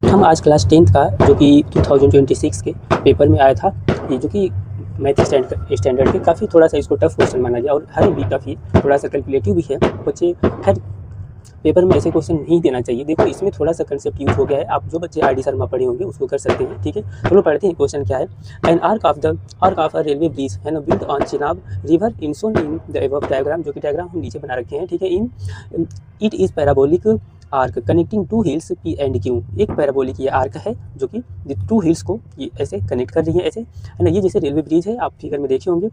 हम आज class 10th का जो कि 2026 के पेपर में आया था, ये जो कि मैथ स्टैंडर्ड के काफ़ी थोड़ा सा इसको टफ क्वेश्चन माना गया और हर भी काफ़ी थोड़ा सा कैलकुलेटिव भी है। बच्चे हर पेपर में ऐसे क्वेश्चन नहीं देना चाहिए। देखो इसमें थोड़ा सा कंसेप्ट यूज हो गया है। आप जो बच्चे आर डी शर्मा पढ़े होंगे उसको कर सकते हैं, ठीक है। चलो पढ़ते हैं क्वेश्चन क्या है। An arch of a railway bridge है ना build on Chenab river in shown in the above diagram, जो कि डायग्राम हम नीचे बना रखे हैं, ठीक है। In it is parabolic arch connecting to hills p and q. एक पैराबोलिक ये आर्क है जो कि टू हिल्स को ये ऐसे कनेक्ट कर रही है, ऐसे है ना। ये जैसे रेलवे ब्रिज है, आप फिगर में देखे होंगे,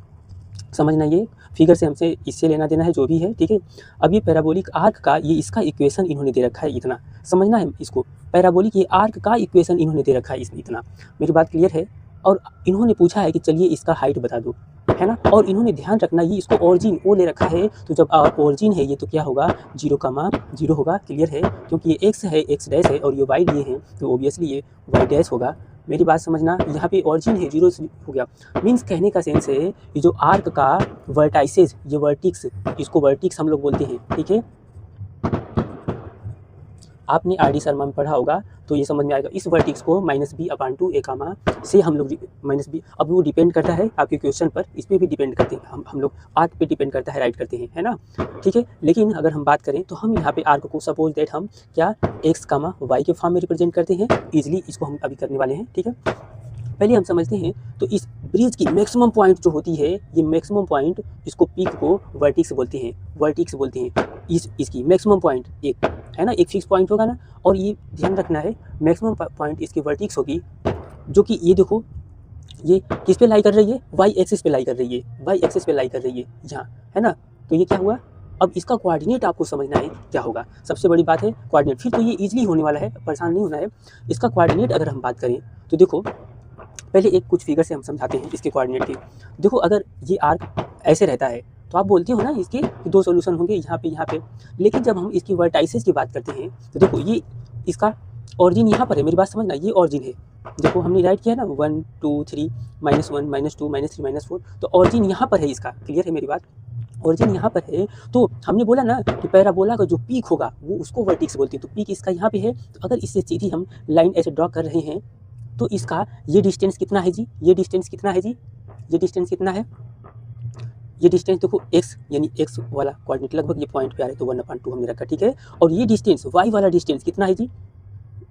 समझना ये फिगर से हमसे इससे लेना देना है जो भी है, ठीक है। अब ये पैराबोलिक आर्क का ये इसका इक्वेशन इन्होंने दे रखा है, इतना समझना है इसको। पैराबोलिक ये आर्क का इक्वेशन इन्होंने दे रखा है इसमें इतना। मेरी बात क्लियर है। और इन्होंने पूछा है कि चलिए इसका हाइट बता दो, है ना। और इन्होंने ध्यान रखना ये इसको ऑरिजिन ओ ले रखा है, तो जब ऑरिजिन है ये तो क्या होगा 0,0 होगा, क्लियर है। क्योंकि ये एक्स है, एक्स डैश है, और ये वाई लिए हैं तो ऑब्वियसली ये वाई डैश होगा। मेरी बात समझना, यहाँ पे ऑरिजिन है 0 हो गया। मीन्स कहने का सेंस है ये जो आर्क का वर्टाइसेज, ये वर्टिक्स, इसको वर्टिक्स हम लोग बोलते हैं, ठीक है। आपने आर डी शर्मा में पढ़ा होगा तो ये समझ में आएगा। इस वर्टिक्स को -b/2 ए कामा से हम लोग -b, अब वो डिपेंड करता है आपके क्वेश्चन पर, इस पर भी डिपेंड करते हैं हम लोग आर्क पे डिपेंड करता है, राइट करते हैं, है ना, ठीक है। लेकिन अगर हम बात करें तो हम यहाँ पे आर्क को सपोज दैट हम क्या x, y के फॉर्म में रिप्रेजेंट करते हैं। ईजिली इसको हम अभी करने वाले हैं, ठीक है। पहले हम समझते हैं तो इस ब्रिज की मैक्सिमम पॉइंट जो होती है, ये मैक्सिमम पॉइंट, इसको पीक को वर्टिक्स बोलते हैं, वर्टिक्स बोलते हैं। इसकी मैक्सिमम पॉइंट एक है ना, एक फिक्स पॉइंट होगा ना। और ये ध्यान रखना है मैक्सिमम पॉइंट इसकी वर्टिक्स होगी, जो कि ये देखो ये किस पे लाई कर रही है, वाई एक्सिस पे लाई कर रही है, वाई एक्सिस पे लाई कर रही है यहाँ, है ना। तो ये क्या हुआ, अब इसका कोऑर्डिनेट आपको समझना है क्या होगा। सबसे बड़ी बात है कोऑर्डिनेट, फिर तो ये ईजिली होने वाला है, परेशान नहीं होना है। इसका कोऑर्डिनेट अगर हम बात करें तो देखो पहले एक कुछ फिगर से हम समझाते हैं इसके कोऑर्डिनेट के। देखो अगर ये आर्क ऐसे रहता है तो आप बोलते हो ना इसके दो सॉल्यूशन होंगे, यहाँ पे। लेकिन जब हम इसकी वर्टाइसेस की बात करते हैं तो देखो ये इसका ऑरिजिन यहाँ पर है, मेरी बात समझना, ये ऑरिजिन है। देखो हमने राइट किया ना 1 2 3 -1 -2 -3 -4, तो ऑरिजिन यहाँ पर है इसका, क्लियर है मेरी बात। ऑरिजिन यहाँ पर है तो हमने बोला ना कि पैराबोला का जो पीक होगा वो उसको वर्टिक्स बोलते हैं। तो पीक इसका यहाँ पे है, तो अगर इससे सीधी हम लाइन ऐसे ड्रॉ कर रहे हैं तो इसका ये डिस्टेंस कितना है जी, ये डिस्टेंस कितना है जी, ये डिस्टेंस कितना है, ये डिस्टेंस देखो x यानी x वाला कोऑर्डिनेट लगभग ये पॉइंट पे आ रहा है तो 1/2 हमने रखा, ठीक है। और ये डिस्टेंस y वाला डिस्टेंस कितना है जी,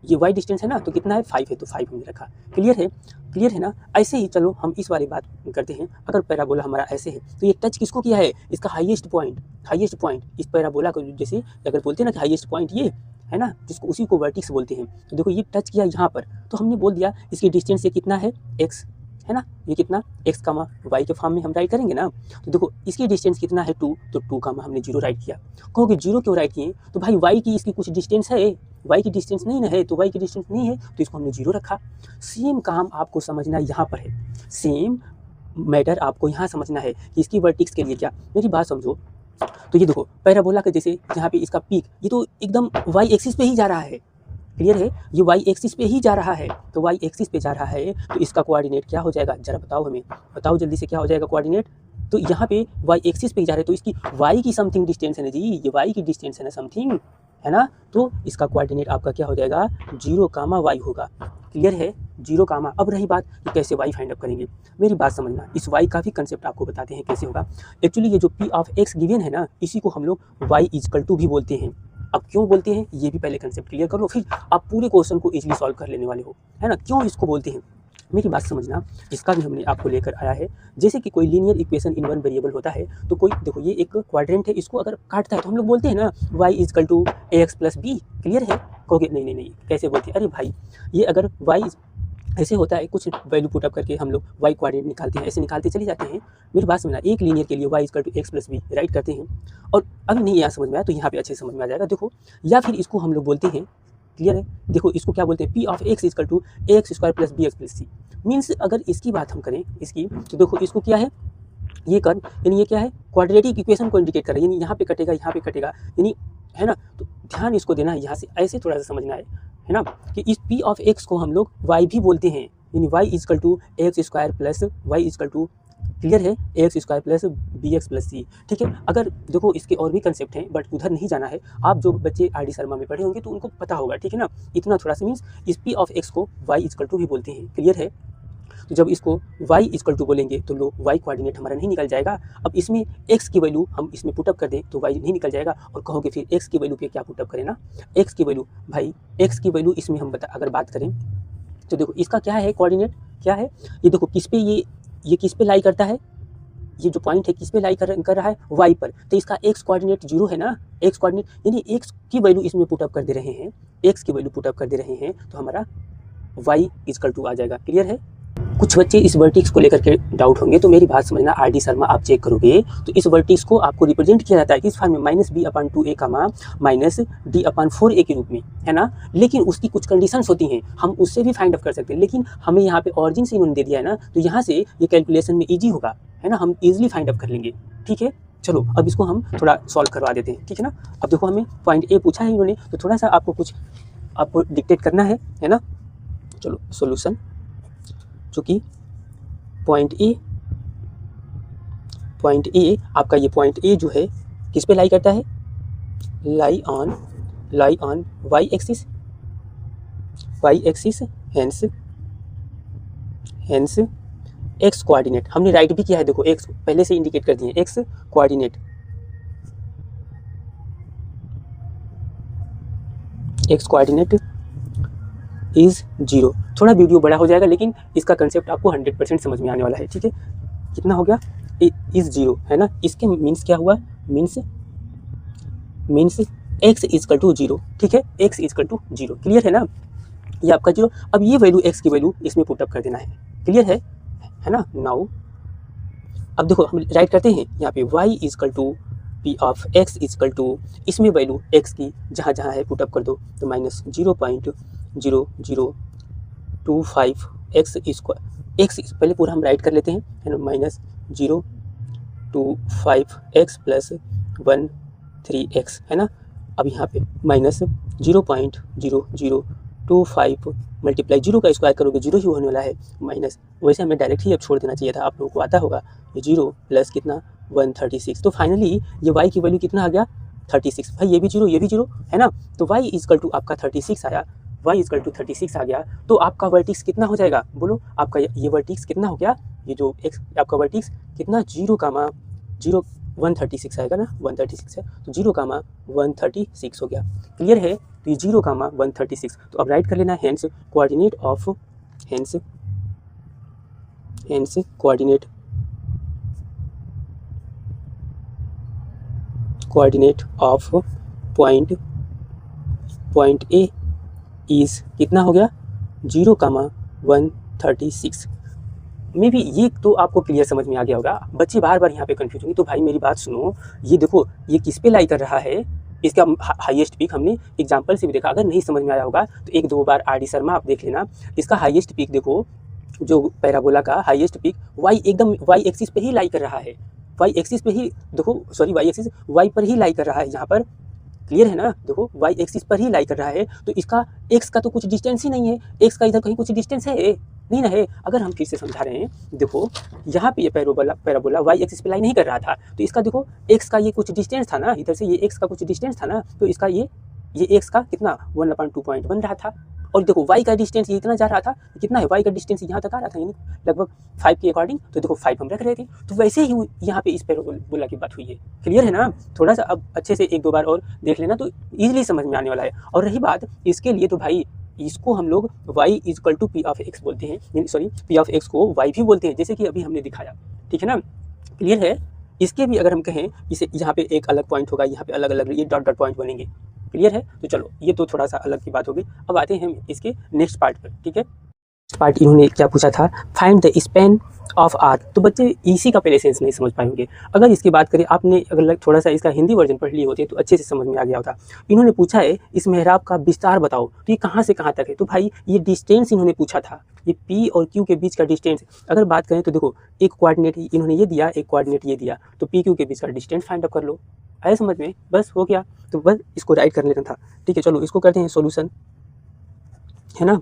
ये y डिस्टेंस है ना, तो कितना है 5 है, तो 5 हमने रखा, क्लियर है ना। ऐसे ही चलो हम इस वाली बात करते हैं। अगर पैराबोला हमारा ऐसे है तो ये टच किसको किया है, इसका हाईएस्ट पॉइंट इस पैराबोला को, जैसे अगर बोलते हैं ना कि हाईएस्ट पॉइंट ये है ना, जिसको उसी को वर्टिक्स बोलते हैं। तो देखो ये टच किया यहाँ पर, तो हमने बोल दिया इसकी डिस्टेंस ये कितना है x, है ना। ये कितना x, y के फॉर्म में हम राइट करेंगे ना। तो देखो इसकी डिस्टेंस कितना है 2, तो 2, हमने 0 राइट किया। कहोगे 0 क्यों राइट किए, तो भाई y की इसकी कुछ डिस्टेंस है, y की डिस्टेंस नहीं ना है, तो y की डिस्टेंस नहीं है तो इसको हमने 0 रखा। सेम काम आपको समझना यहाँ पर है, सेम मैटर आपको यहाँ समझना है कि इसकी वर्टिक्स के लिए क्या। मेरी बात समझो, तो ये देखो पैराबोला का जैसे यहाँ पे इसका पीक ये तो एकदम y एक्सिस पे ही जा रहा है, क्लियर है, ये y एक्सिस पे ही जा रहा है। तो y एक्सिस पे जा रहा है तो इसका कोऑर्डिनेट क्या हो जाएगा, जरा बताओ हमें, बताओ जल्दी से क्या हो जाएगा कोऑर्डिनेट। तो यहाँ पे y एक्सिस पे ही जा रहे हैं तो इसकी y की समथिंग डिस्टेंस है ना जी, ये y की डिस्टेंस है ना समथिंग, है ना। तो इसका कोऑर्डिनेट आपका क्या हो जाएगा 0, y होगा, क्लियर है 0, अब रही बात कि कैसे y फाइंड अप करेंगे। मेरी बात समझना, इस y का भी कंसेप्ट आपको बताते हैं कैसे होगा। एक्चुअली ये जो p ऑफ x गिवन है ना, इसी को हम लोग y इक्वल टू भी बोलते हैं। अब क्यों बोलते हैं ये भी पहले कंसेप्ट क्लियर कर लो, फिर आप पूरे क्वेश्चन को इजीली सॉल्व कर लेने वाले हो, है ना। क्यों इसको बोलते हैं मेरी बात समझना, इसका भी हमने आपको लेकर आया है। जैसे कि कोई linear equation in one variable होता है तो कोई देखो ये एक क्वाड्रेंट है, इसको अगर काटता है तो हम लोग बोलते हैं ना y equal to ax plus b, clear है। कहोगे नहीं कैसे बोलते हैं, अरे भाई ये अगर y ऐसे होता है, कुछ वैल्यू पुट अप करके हम लोग y कोऑर्डिनेट निकालते हैं, ऐसे निकालते चले जाते हैं। मेरी बात समझना, एक लीनियर के लिए y equal to x plus b write करते हैं। और अभी नहीं यहाँ समझ में आया तो यहाँ पे अच्छे समझ में आ जाएगा, देखो। या फिर इसको हम लोग बोलते हैं, क्लियर है, देखो इसको क्या बोलते हैं, p of x equal to ax² plus bx plus c। Means अगर इसकी बात हम करें इसकी, तो देखो इसको क्या है, ये कर्व यानी ये क्या है, क्वाड्रेटिक इक्वेशन को इंडिकेट कर रहा है, यानी यहाँ पे कटेगा, यहाँ पे कटेगा, यानी है ना। तो ध्यान इसको देना है, यहाँ से ऐसे थोड़ा सा समझना है ना, कि इस p ऑफ x को हम लोग y भी बोलते हैं, यानी y equal to ax² plus y equal to clear है, X square plus B X plus C. ठीक है, अगर देखो इसके और भी कंसेप्ट हैं बट उधर नहीं जाना है। आप जो बच्चे आर डी शर्मा में पढ़े होंगे तो उनको पता होगा, ठीक है ना। इतना थोड़ा सा मीन्स इस पी ऑफ एक्स को वाई इक्वल टू भी बोलते हैं, क्लियर है। तो जब इसको y इक्वल टू बोलेंगे तो लो y कोऑर्डिनेट हमारा नहीं निकल जाएगा। अब इसमें x की वैल्यू हम इसमें पुटअप कर दें तो y नहीं निकल जाएगा, और कहोगे फिर x की वैल्यू पे क्या पुटअप करें ना, x की वैल्यू, भाई x की वैल्यू इसमें हम अगर बात करें तो देखो इसका क्या है कोऑर्डिनेट, क्या है ये, देखो किस पे ये किस पे लाई करता है, ये जो पॉइंट है किस पे लाई कर रहा है, y पर। तो इसका x कोऑर्डिनेट 0 है ना, x कोऑर्डिनेट यानी x की वैल्यू इसमें पुटअप कर दे रहे हैं, x की वैल्यू पुटअप कर दे रहे हैं तो हमारा y इक्वल टू आ जाएगा, क्लियर है। कुछ बच्चे इस वर्टिक्स को लेकर के डाउट होंगे, तो मेरी बात समझना, आर डी शर्मा आप चेक करोगे तो इस वर्टिक्स को आपको रिप्रेजेंट किया जाता है किस फॉर्म में, माइनस बी अपान 2a कामा माइनस डी अपान 4a के रूप में, है ना। लेकिन उसकी कुछ कंडीशंस होती हैं, हम उससे भी फाइंड आउट कर सकते हैं, लेकिन हमें यहाँ पे ऑरिजिन से इन्होंने दे दिया है ना, तो यहाँ से ये कैलकुलेशन में ईजी होगा, है ना, हम ईजिली फाइंड आउट कर लेंगे, ठीक है। चलो अब इसको हम थोड़ा सॉल्व करवा देते हैं, ठीक है ना। अब देखो हमें पॉइंट ए पूछा है इन्होंने, तो थोड़ा सा आपको कुछ आपको डिक्टेट करना है ना। चलो सोल्यूशन, चूँकि पॉइंट ए आपका, ये पॉइंट ए जो है किस पे लाई करता है, lie on y axis, hence x coordinate हमने राइट भी किया है, देखो एक्स पहले से इंडिकेट कर दिए, एक्स कोऑर्डिनेट इज 0। थोड़ा वीडियो बड़ा हो जाएगा लेकिन इसका कंसेप्ट आपको 100% समझ में आने वाला है, ठीक है। कितना हो गया, इज 0, है ना। इसके मीन्स क्या हुआ, मीन्स x इक्वल टू 0, ठीक है, x इक्वल टू 0, क्लियर है ना, ये आपका 0। अब ये वैल्यू x की वैल्यू इसमें पुटअप कर देना है, क्लियर है ना। नाउ अब देखो हम राइट करते हैं यहाँ पे y equal to p of x equal to, इसमें वैल्यू x की जहाँ जहाँ है पुटअप कर दो, तो माइनस 0.0025 x स्क्वायर, x पहले पूरा हम राइट कर लेते हैं, है ना, माइनस 0.25 x प्लस 13x, है ना। अब यहाँ पे माइनस 0.0025 मल्टीप्लाई 0 का स्क्वायर करोगे 0 ही होने वाला है, माइनस, वैसे हमें डायरेक्ट ही अब छोड़ देना चाहिए था, आप लोगों को आता होगा, 0 प्लस कितना 136। तो फाइनली ये y की वैल्यू कितना आ गया 36, भाई ये भी 0 ये भी 0, है ना। तो y इक्वल टू आपका 36 आया, y इक्वल टू 36 आ गया, तो आपका वर्टिक्स कितना हो जाएगा, बोलो आपका ये वर्टिक्स कितना हो गया, ये जो x आपका वर्टिक्स कितना 0, 136 आएगा ना, 136 है तो 0, 136 हो गया, क्लियर है। तो ये 0, 136, तो अब राइट कर लेना, hence coordinate of point A is कितना हो गया 0, 136। मे बी ये तो आपको क्लियर समझ में आ गया होगा। बच्चे बार बार यहाँ पे कंफ्यूज होंगे, तो भाई मेरी बात सुनो, ये देखो ये किस पे लाई कर रहा है, इसका हाईएस्ट पीक हमने एग्जांपल से भी देखा, अगर नहीं समझ में आया होगा तो 1-2 बार आर डी शर्मा आप देख लेना। इसका हाईएस्ट पीक देखो, जो पैराबोला का हाईएस्ट पीक एकदम वाई एक्सिस पे ही लाई कर रहा है, वाई एक्सिस पे ही देखो, सॉरी वाई एक्सिस वाई पर ही लाई कर रहा है यहाँ पर, क्लियर है ना। देखो वाई एक्सिस पर ही लाई कर रहा है, तो इसका एक्स का तो कुछ डिस्टेंस ही नहीं है, एक्स का इधर कहीं कुछ डिस्टेंस है नहीं ना है। अगर हम फिर से समझा रहे हैं, देखो यहाँ पे ये पैराबोला वाई एक्सिस पे लाई नहीं कर रहा था, तो इसका देखो एक्स का ये कुछ डिस्टेंस था ना, इधर से ये एक्स का कुछ डिस्टेंस था ना, तो इसका ये एक्स का कितना 1/2 बन रहा था, और देखो y का डिस्टेंस ये इतना जा रहा था, कितना है y का डिस्टेंस यहाँ तक आ रहा था, यानी लगभग 5 के अकॉर्डिंग, तो देखो 5 हम रख रहे थे, तो वैसे ही यहाँ पे इस पैराबोला की बात हुई है, क्लियर है ना। थोड़ा सा अब अच्छे से 1-2 बार और देख लेना तो ईजिली समझ में आने वाला है। और रही बात इसके लिए, तो भाई इसको हम लोग y equal to p of x बोलते हैं, सॉरी पी ऑफ एक्स को y भी बोलते हैं, जैसे कि अभी हमने दिखाया, ठीक है ना, क्लियर है। इसके भी अगर हम कहें, इसे यहाँ पे एक अलग पॉइंट होगा, यहाँ पे अलग अलग ये डॉट पॉइंट बनेंगे, क्लियर है। तो चलो ये तो थोड़ा सा अलग की बात होगी। अब आते हैं हम इसके नेक्स्ट पार्ट पर, ठीक है। पार्ट इन्होंने क्या पूछा था, find the span of arc. तो बच्चे इसी का पहले सेंस नहीं समझ पाएंगे। अगर इसकी बात करें, आपने अगर थोड़ा सा इसका हिंदी वर्जन पढ़ लिए होते तो अच्छे से समझ में आ गया होता। इन्होंने पूछा है इस मेहराब का विस्तार बताओ, तो ये कहाँ से कहाँ तक है। तो भाई ये डिस्टेंस इन्होंने पूछा था, ये P और Q के बीच का डिस्टेंस। अगर बात करें तो देखो एक कोऑर्डिनेट इन्होंने ये दिया, एक कोऑर्डिनेट ये दिया, तो P Q के बीच का डिस्टेंस फाइंड आउट कर लो, आए समझ में, बस हो गया। तो बस इसको राइट कर लेना था, ठीक है। चलो इसको करते हैं सॉल्यूशन, है ना।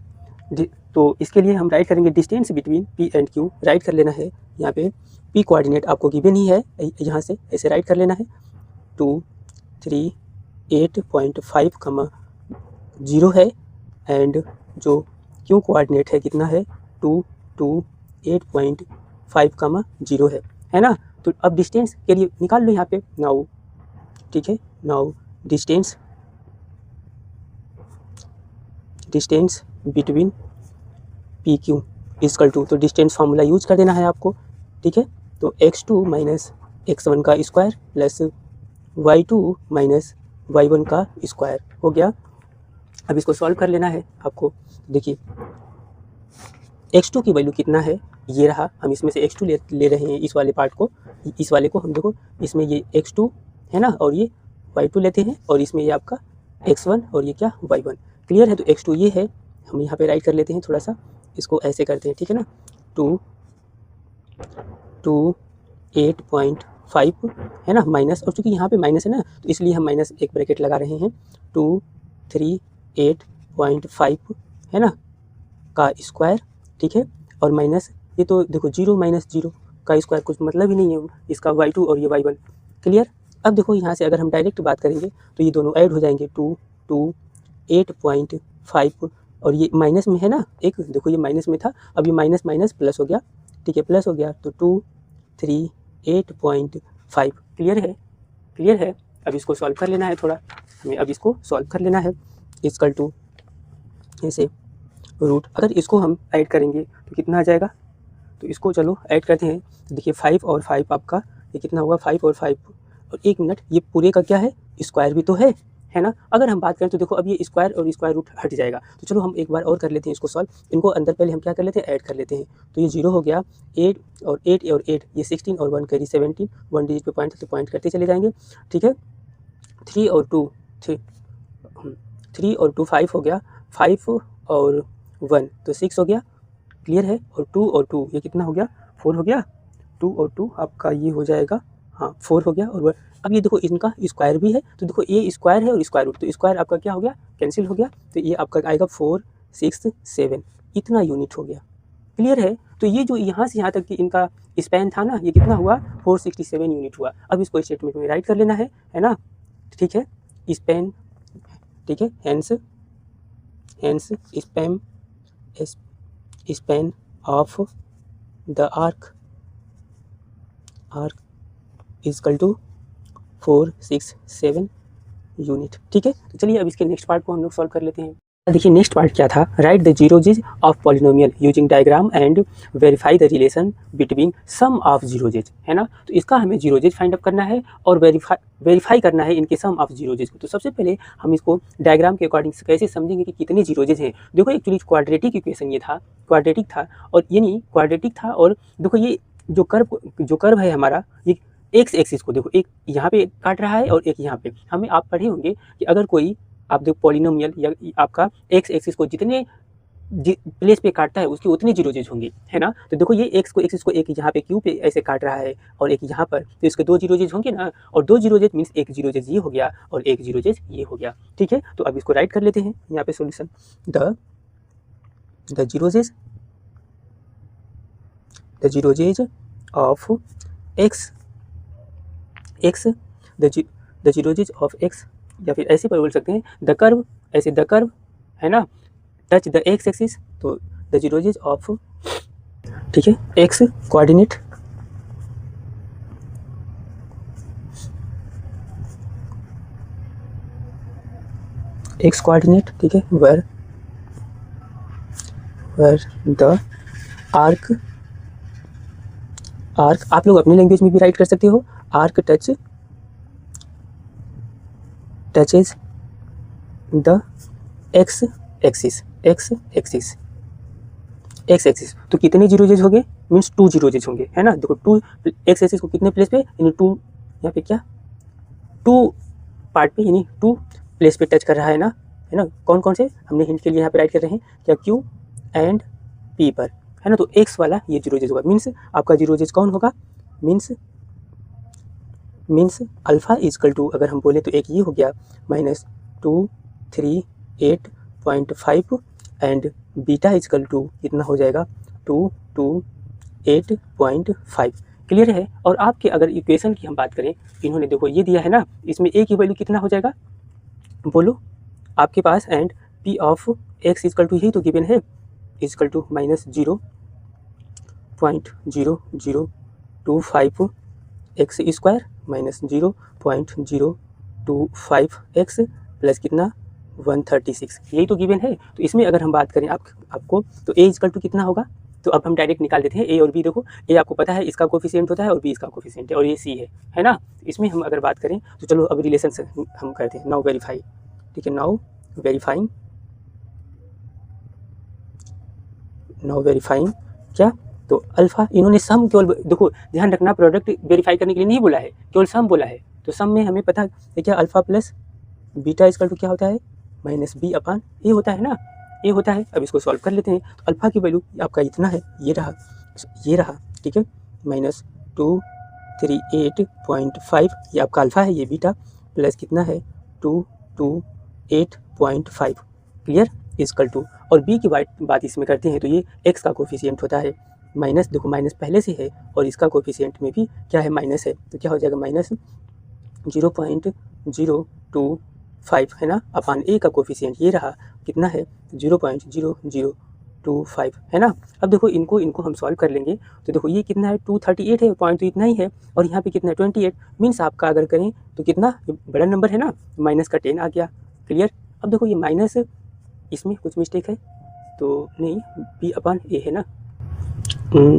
तो इसके लिए हम राइट करेंगे distance between P and Q. Right कर लेना है यहाँ पे पी कोऑर्डिनेट आपको गिवन ही है, यहाँ से ऐसे राइट कर लेना है 238.5, 0 है। एंड जो क्यू कोऑर्डिनेट है कितना है 228.5, 0 है ना। तो अब डिस्टेंस के लिए निकाल लो यहाँ पे नाउ, ठीक है। Now distance between p q equal to, तो डिस्टेंस फार्मूला यूज कर देना है आपको, ठीक है। तो x2 माइनस x1 का square plus y2 minus y1 का स्क्वायर हो गया। अब इसको सॉल्व कर लेना है आपको। देखिए x2 की वैल्यू कितना है, ये रहा। हम इसमें से x2 ले रहे हैं, इस वाले पार्ट को, इस वाले को हम देखो, इसमें ये x2 है ना, और ये y2 लेते हैं, और इसमें ये आपका x1 और ये क्या y1। क्लियर है। तो x2 ये है, हम यहाँ पे राइट कर लेते हैं, थोड़ा सा इसको ऐसे करते हैं, ठीक है ना। 228.5 है ना, माइनस, और चूँकि यहाँ पे माइनस है ना तो इसलिए हम माइनस एक ब्रैकेट लगा रहे हैं, 238.5 है ना का स्क्वायर, ठीक है। और माइनस ये तो देखो 0 माइनस 0 का स्क्वायर कुछ मतलब ही नहीं है इसका, y2 और ये y1। क्लियर। अब देखो यहाँ से अगर हम डायरेक्ट बात करेंगे तो ये दोनों ऐड हो जाएंगे, 228.5 और ये माइनस में है ना एक, देखो ये माइनस में था, अब ये माइनस माइनस प्लस हो गया, ठीक है, प्लस हो गया, तो 238.5। क्लियर है। अब इसको सॉल्व कर लेना है, थोड़ा हमें अब इसको सॉल्व कर लेना है। इक्वल टू ऐसे रूट, अगर इसको हम ऐड करेंगे तो कितना आ जाएगा, तो इसको चलो ऐड करते हैं। तो देखिए 5 और 5 आपका ये कितना होगा, 5 और 5 और 1 मिनट, ये पूरे का क्या है, स्क्वायर भी तो है ना। अगर हम बात करें तो देखो अब ये स्क्वायर और स्क्वायर रूट हट जाएगा। तो चलो हम एक बार और कर लेते हैं इसको सॉल्व। इनको अंदर पहले हम क्या कर लेते हैं, ऐड कर लेते हैं। तो ये 0 हो गया, 8 और 8 और 8 ये 16 और 1 कैरी 17, 1 डिजिट पे पॉइंट है तो पॉइंट करते चले जाएंगे, ठीक है। 3 और 2 3 और 2 5 हो गया, 5 और 1 तो 6 हो गया। क्लियर है। और 2 और 2 ये कितना हो गया, 4 हो गया। 2 और 2 आपका ये हो जाएगा, हाँ 4 हो गया। और अब ये देखो इनका स्क्वायर भी है, तो देखो ये स्क्वायर है और स्क्वायर रूट, तो स्क्वायर आपका क्या हो गया, कैंसिल हो गया। तो ये आपका आएगा 4 6 7, इतना यूनिट हो गया। क्लियर है। तो ये जो यहाँ से यहाँ तक कि इनका स्पैन था ना, ये कितना हुआ, 467 यूनिट हुआ। अब इसको स्टेटमेंट में राइट कर लेना है ना, ठीक है। स्पैन, ठीक है, hence span of the arch equal to 4 6 7 unit, ठीक है। तो चलिए अब इसके नेक्स्ट पार्ट को हम लोग सॉल्व कर लेते हैं। देखिए नेक्स्ट पार्ट क्या था, write the zeroes of polynomial using diagram and verify the relation between sum of zeroes, है ना। तो इसका हमें जीरोजेज फाइंड अप करना है और वेरीफाई करना है इनके सम ऑफ जीरोजेज को। तो सबसे पहले हम इसको डायग्राम के अकॉर्डिंग कैसे समझेंगे कि कितने जीरोजेज हैं। देखो एक्चुअली क्वाड्रेटिक इक्वेशन ये था, क्वाड्रेटिक था, और ये नहीं क्वाड्रेटिक था। और देखो ये जो कर्व है हमारा, ये एक्स एक्सिस को देखो, एक यहाँ पे काट रहा है और एक यहाँ पे। हमें आप पढ़े होंगे कि अगर कोई आप देखो पॉलिनोमियल या आपका एक्स एक्सिस को जितने प्लेस पे काटता है उसके उतने जीरोजेज होंगे, है ना। तो देखो ये एक्स को एक्सिस को एक यहाँ पे क्यू पे ऐसे काट रहा है और एक यहाँ पर, तो इसके 2 जीरोजेज होंगे ना, और 2 जीरोजेज मीन्स एक जीरोजेज ये हो गया और एक जीरोजेज ये हो गया, ठीक है। तो अब इसको राइट कर लेते हैं यहाँ पे solution, the zeroes of X the zeroes of X, या फिर ऐसे पर बोल सकते हैं द कर्व, ऐसे द कर्व है ना टच द एक्स एक्सिस, तो द जीरोजेज ऑफ, ठीक है, एक्स कोऑर्डिनेट ठीक है, वेयर द आर्क आप लोग अपनी लैंग्वेज में भी राइट कर सकते हो, arc touches the X axis, तो कितने जीरोजेज होंगे, मीन्स 2 जीरोजेज होंगे, है ना। देखो 2 एक्स एक्सिस को कितने प्लेस पे, यानी 2 यहाँ पे क्या 2 पार्ट पे, यानी 2 प्लेस पे टच कर रहा है ना, कौन कौन से हमने हिंट के लिए यहाँ पे राइट कर रहे हैं, क्या क्यू एंड पी पर, है ना। तो एक्स वाला ये जीरोजेज होगा, मीन्स आपका जीरोजेज कौन होगा, मीन्स अल्फा इजकल टू, अगर हम बोले तो एक ये हो गया -238.5 एंड बीटा इजकल टू कितना हो जाएगा 228.5। क्लियर है। और आपके अगर इक्वेशन की हम बात करें, इन्होंने देखो ये दिया है ना, इसमें ए की वैल्यू कितना हो जाएगा बोलो आपके पास, and P of X is equal to, यही तो गिवन है, is equal to -0.0025 X square minus 0.025 X plus कितना 136, यही तो गिवन है। तो इसमें अगर हम बात करें आपको तो ए इजकल टू कितना होगा, तो अब हम डायरेक्ट निकाल देते हैं ए और बी। देखो ए आपको पता है इसका कोफिशिएंट होता है और बी इसका कोफिशिएंट है और ये सी है ना। इसमें हम अगर बात करें तो चलो अब रिलेशन से हम करते हैं। नाउ वेरीफाई, ठीक है, नाउ वेरीफाइंग क्या, तो अल्फा, इन्होंने सम केवल, देखो ध्यान रखना प्रोडक्ट वेरीफाई करने के लिए नहीं बोला है, केवल सम बोला है। तो सम में हमें पता है क्या, alpha plus beta equal to क्या होता है माइनस बी अपॉन ए होता है ना, ए होता है। अब इसको सॉल्व कर लेते हैं। तो अल्फा की वैल्यू आपका इतना है, ये रहा, ठीक है, -238.5 ये आपका अल्फा है, ये बीटा प्लस कितना है 228.5। क्लियर, इजकल टू, और बी की बात इसमें करते हैं तो ये एक्स का कोफिशिएंट होता है माइनस, देखो माइनस पहले से है और इसका कोफिशिएंट में भी क्या है माइनस है, तो क्या हो जाएगा -0.025 है ना, अपान ए का कोफिशिएंट ये रहा कितना है 0.0025 है ना। अब देखो इनको हम सॉल्व कर लेंगे तो देखो ये कितना है 238 है, पॉइंट तो इतना ही है, और यहाँ पे कितना है 28, मीन्स आपका अगर करें तो कितना बड़ा नंबर है ना, माइनस का 10 आ गया। क्लियर। अब देखो ये माइनस, इसमें कुछ मिस्टेक है तो नहीं, बी अपॉन ए है ना,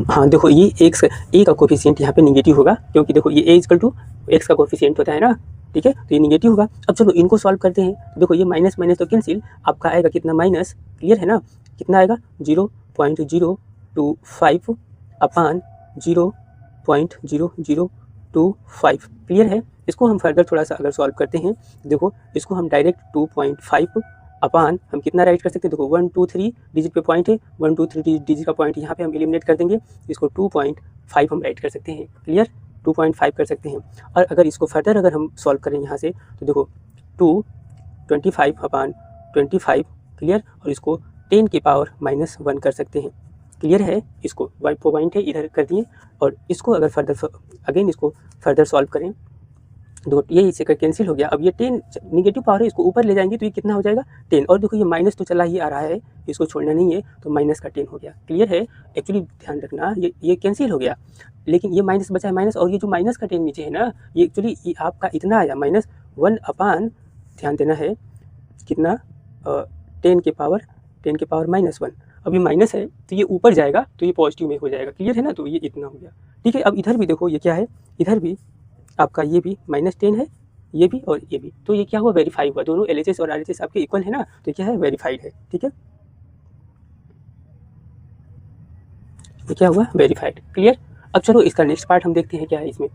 हाँ देखो ये एक्स, ए का कोफिशिएंट यहाँ पे निगेटिव होगा, क्योंकि देखो ये ए इजकल टू एक्स का कोफिशिएंट होता है ना, ठीक है, तो ये निगेटिव होगा। अब चलो इनको सॉल्व करते हैं। तो देखो ये माइनस माइनस तो कैंसिल, आपका आएगा कितना माइनस, क्लियर है ना, कितना आएगा 0.025 अपान 0.0025। क्लियर है। इसको हम फर्दर थोड़ा सा अगर सॉल्व करते हैं, देखो इसको हम डायरेक्ट 2.5 अपान हम कितना राइट कर सकते हैं, देखो 1 2 3 डिजिट पे पॉइंट है, 1 2 3 डिजिट का पॉइंट यहाँ पे हम एलिमिनेट कर देंगे, इसको 2.5 हम राइट कर सकते हैं। क्लियर, 2.5 कर सकते हैं। और अगर इसको फर्दर अगर हम सॉल्व करें यहाँ से तो देखो 225 अपान 25, क्लियर, और इसको 10 की पावर -1 कर सकते हैं। क्लियर है। इसको पॉइंट है इधर कर दिए, और इसको अगर फर्दर अगेन इसको फर्दर सॉल्व करें, दो ये इससे कैंसिल हो गया। अब ये 10 निगेटिव पावर है, इसको ऊपर ले जाएंगे तो ये कितना हो जाएगा 10, और देखो ये माइनस तो चला ही आ रहा है, इसको छोड़ना नहीं है, तो माइनस का 10 हो गया। क्लियर है। एक्चुअली ध्यान रखना ये कैंसिल हो गया, लेकिन ये माइनस बचा है माइनस, और ये जो माइनस का 10 नीचे है ना, ये एक्चुअली ये आपका इतना आया -1 अपान, ध्यान देना है कितना 10 के पावर -1। अब ये माइनस है तो ये ऊपर जाएगा तो ये पॉजिटिव में हो जाएगा। क्लियर है ना, तो ये इतना हो गया। ठीक है। अब इधर भी देखो ये क्या है, इधर भी आपका ये भी -10 है, ये भी और ये भी, तो ये क्या हुआ वेरीफाई हुआ, दोनों LHS और RHS आपके इक्वल है ना, तो क्या है वेरीफाइड है। ठीक है, ये क्या हुआ वेरीफाइड। क्लियर। अब चलो इसका नेक्स्ट पार्ट हम देखते हैं क्या है इसमें।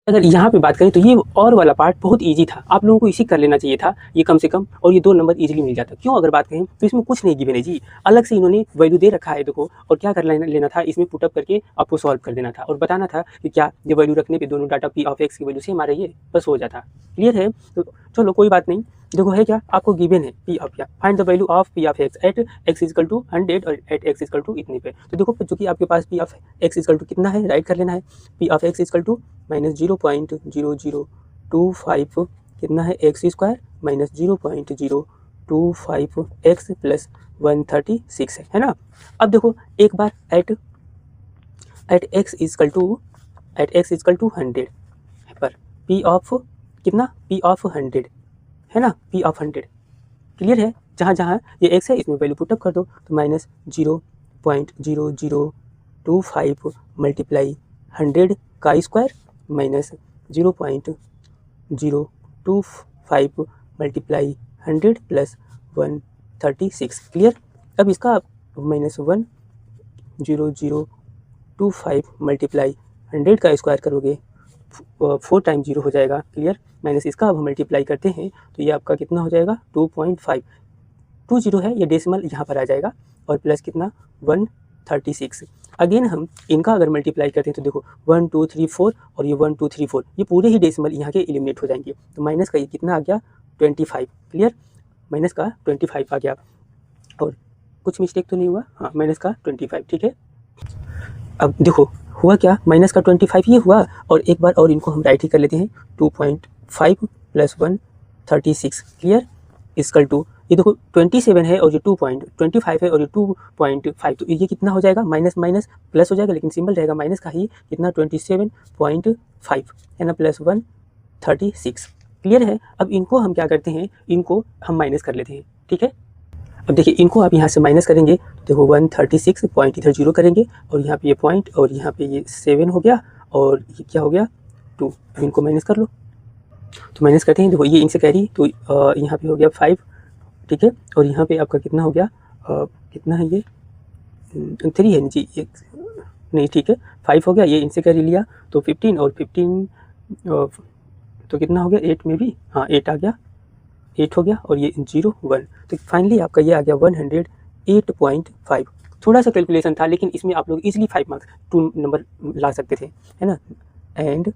अगर यहाँ पे बात करें तो ये और वाला पार्ट बहुत इजी था, आप लोगों को इसी कर लेना चाहिए था ये कम से कम, और ये 2 नंबर इजीली मिल जाता। क्यों अगर बात करें तो इसमें कुछ नहीं गिवन है जी, अलग से इन्होंने वैल्यू दे रखा है देखो, और क्या कर लेना था, इसमें पुटअप करके आपको सॉल्व कर देना था और बताना था कि क्या ये वैल्यू रखने पे दोनों डाटा P ऑफ x की वैल्यू सेम आ रही है, बस हो जाता। क्लियर है। तो चलो कोई बात नहीं, देखो है क्या, आपको गिवन है P ऑफ क्या, find the value of P of x at x equal to 100 और एट x इजकल टू इतने पे। तो देखो चूंकि आपके पास P of x equal to कितना है, राइट कर लेना है, P of x equal to -0.0025 कितना है x स्क्वायर -0.025 x प्लस 136 है ना। अब देखो एक बार एट x इजकल टू 100 पर P ऑफ कितना, P ऑफ 100 है ना, P ऑफ 100। क्लियर है। जहाँ जहाँ ये x है इसमें वैल्यू पुटअप कर दो, तो -0.0025 मल्टीप्लाई 100 का स्क्वायर -0.025 मल्टीप्लाई 100 प्लस 136। क्लियर। अब इसका -1025 मल्टीप्लाई 100 का स्क्वायर करोगे 4 टाइम 0 हो जाएगा। क्लियर। माइनस इसका अब हम मल्टीप्लाई करते हैं तो ये आपका कितना हो जाएगा 2.5, 20 है, ये डेसिमल यहाँ पर आ जाएगा, और प्लस कितना 136। अगेन हम इनका अगर मल्टीप्लाई करते हैं तो देखो 1 2 3 4 और ये 1 2 3 4, ये पूरे ही डेसिमल यहाँ के एलिमिनेट हो जाएंगे, तो माइनस का ये कितना आ गया 25। क्लियर। माइनस का 25 आ गया, और कुछ मिस्टेक तो नहीं हुआ? हाँ, माइनस का 25, ठीक है। अब देखो हुआ क्या, माइनस का 25 ये हुआ, और एक बार और इनको हम राइट ही कर लेते हैं। 2.5 + 1 36, क्लियर, इक्वल टू, ये देखो 27 है और ये 2.25 है और ये 2.5, तो ये कितना हो जाएगा, माइनस माइनस प्लस हो जाएगा, लेकिन सिंबल रहेगा माइनस का ही, कितना 27.5 है ना, प्लस 1 36, क्लियर है। अब इनको हम क्या करते हैं, इनको हम माइनस कर लेते हैं, ठीक है। अब देखिए इनको आप यहाँ से माइनस करेंगे, देखो 136 पॉइंट इधर 0 करेंगे, और यहाँ पे ये पॉइंट, और यहाँ पे ये 7 हो गया, और ये क्या हो गया 2। अब इनको माइनस कर लो, तो माइनस करते हैं, देखो ये इनसे कैरी, तो यहाँ पे हो गया 5, ठीक है, और यहाँ पे आपका कितना हो गया, कितना है ये 3 है जी, नहीं ठीक है 5 हो गया, ये इनसे कैरी लिया तो 15, और 15 तो कितना हो गया 8 में भी, हाँ 8 आ गया, 8 हो गया, और ये 0 1, तो फाइनली आपका ये आ गया 108.5। थोड़ा सा कैलकुलेशन था, लेकिन इसमें आप लोग इजीली 5 मार्क्स 2 नंबर ला सकते थे, है ना। And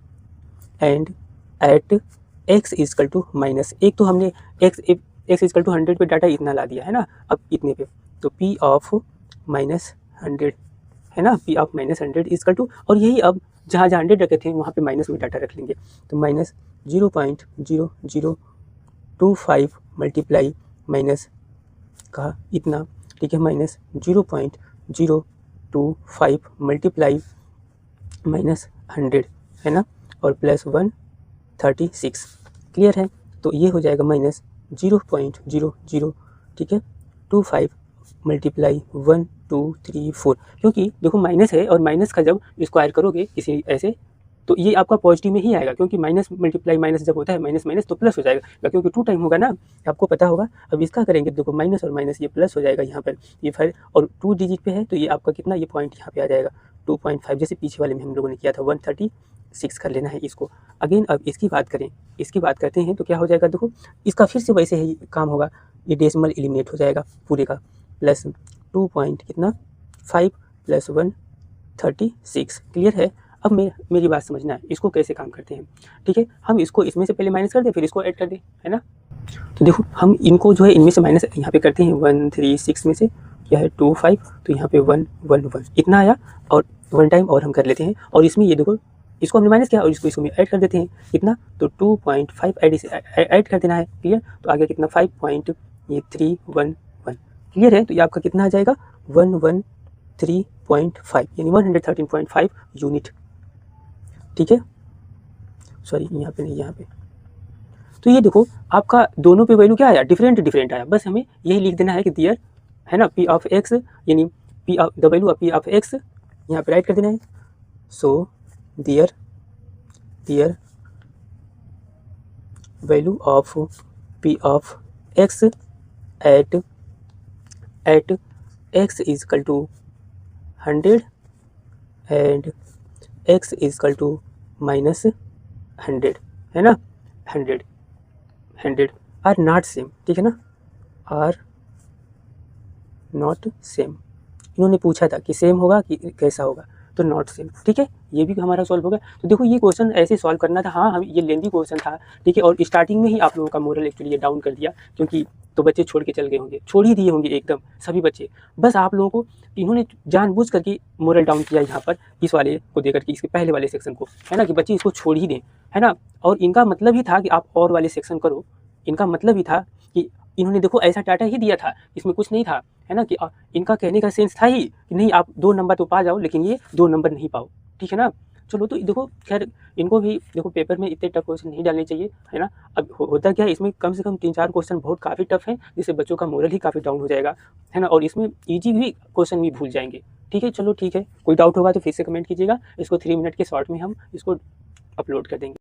at x equal to minus, एक तो हमने x इक्वल टू 100 पे डाटा इतना ला दिया है ना, अब इतने पे, तो p ऑफ -100 है ना, p ऑफ -100 इक्वल टू, और यही अब जहाँ 100 रखे थे वहाँ पे माइनस में डाटा रख लेंगे, तो माइनस 0.0025 मल्टीप्लाई माइनस का इतना, ठीक है, माइनस 0.025 मल्टीप्लाई -100 है ना, और प्लस 136, क्लियर है। तो ये हो जाएगा माइनस 0.00, ठीक है, 25 मल्टीप्लाई 1 2 3 4, क्योंकि देखो माइनस है, और माइनस का जब स्क्वायर करोगे किसी ऐसे, तो ये आपका पॉजिटिव में ही आएगा, क्योंकि माइनस मल्टीप्लाई माइनस जब होता है, माइनस माइनस तो प्लस हो जाएगा, क्योंकि 2 टाइम होगा ना, आपको पता होगा। अब इसका करेंगे, देखो माइनस और माइनस ये प्लस हो जाएगा यहाँ पर, ये 5 और 2 डिजिट पे है, तो ये आपका कितना, ये पॉइंट यहाँ पे आ जाएगा 2.5, जैसे पीछे वाले में हम लोगों ने किया था 136 कर लेना है इसको। अगेन अब इसकी बात करें, इसकी बात करते हैं तो क्या हो जाएगा, देखो इसका फिर से वैसे ही काम होगा, ये डेसिमल एलिमिनेट हो जाएगा पूरे का, प्लस 2.5 प्लस 136, क्लियर है। अब मेरी बात समझना है, इसको कैसे काम करते हैं, ठीक है। हम इसको इसमें से पहले माइनस कर दें, फिर इसको ऐड कर दें, है ना। तो देखो हम इनको जो है इनमें से माइनस यहाँ पे करते हैं, 136 में से क्या है 25, तो यहाँ पे 111 इतना आया, और 1 टाइम और हम कर लेते हैं, और इसमें ये देखो इसको हमने माइनस किया, और इसको इसमें ऐड कर देते हैं, कितना, तो 2.5 ऐड कर देना है, क्लियर। तो आगे कितना 5.311, क्लियर है। तो ये आपका कितना आ जाएगा 113.5, यानी 113.5 यूनिट, ठीक है, सॉरी यहाँ पे नहीं, यहाँ पे। तो ये देखो आपका दोनों पे वैल्यू क्या आया, डिफरेंट आया, बस हमें यही लिख देना है कि दियर है ना, p ऑफ x, यानी p of the value of p of x यहाँ पे राइट कर देना है। So their value of p of x at x equal to 100 and x equal to -100 है ना, 100 आर नॉट सेम, ठीक है ना, आर नॉट सेम। इन्होंने पूछा था कि सेम होगा कि कैसा होगा, तो नॉट सेम, ठीक है, ये भी हमारा सॉल्व होगा। तो देखो ये क्वेश्चन ऐसे सॉल्व करना था, हाँ हम ये लेंदी क्वेश्चन था, ठीक है, और स्टार्टिंग में ही आप लोगों का मोरल एक्चुअली ये डाउन कर दिया, क्योंकि तो बच्चे छोड़ के चल गए होंगे, छोड़ ही दिए होंगे एकदम सभी बच्चे, बस आप लोगों को इन्होंने जानबूझ करके मोरल डाउन किया यहाँ पर, इस वाले को देकर के, इसके पहले वाले सेक्शन को, है ना, कि बच्चे इसको छोड़ ही दें, है ना। और इनका मतलब ही था कि आप और वाले सेक्शन करो, इनका मतलब ही था कि इन्होंने देखो ऐसा डाटा ही दिया था, इसमें कुछ नहीं था, है ना, कि इनका कहने का सेंस था ही कि नहीं आप 2 नंबर तो पा जाओ, लेकिन ये 2 नंबर नहीं पाओ, ठीक है ना। चलो तो देखो खैर इनको भी देखो पेपर में इतने टफ क्वेश्चन नहीं डालने चाहिए, है ना। अब होता क्या है, इसमें कम से कम 3-4 क्वेश्चन बहुत काफ़ी टफ हैं, जिससे बच्चों का मोरल ही काफ़ी डाउन हो जाएगा, है ना, और इसमें ईजी भी क्वेश्चन भी भूल जाएंगे, ठीक है। चलो ठीक है, कोई डाउट होगा तो फिर से कमेंट कीजिएगा, इसको 3 मिनट के शॉर्ट में हम इसको अपलोड कर देंगे।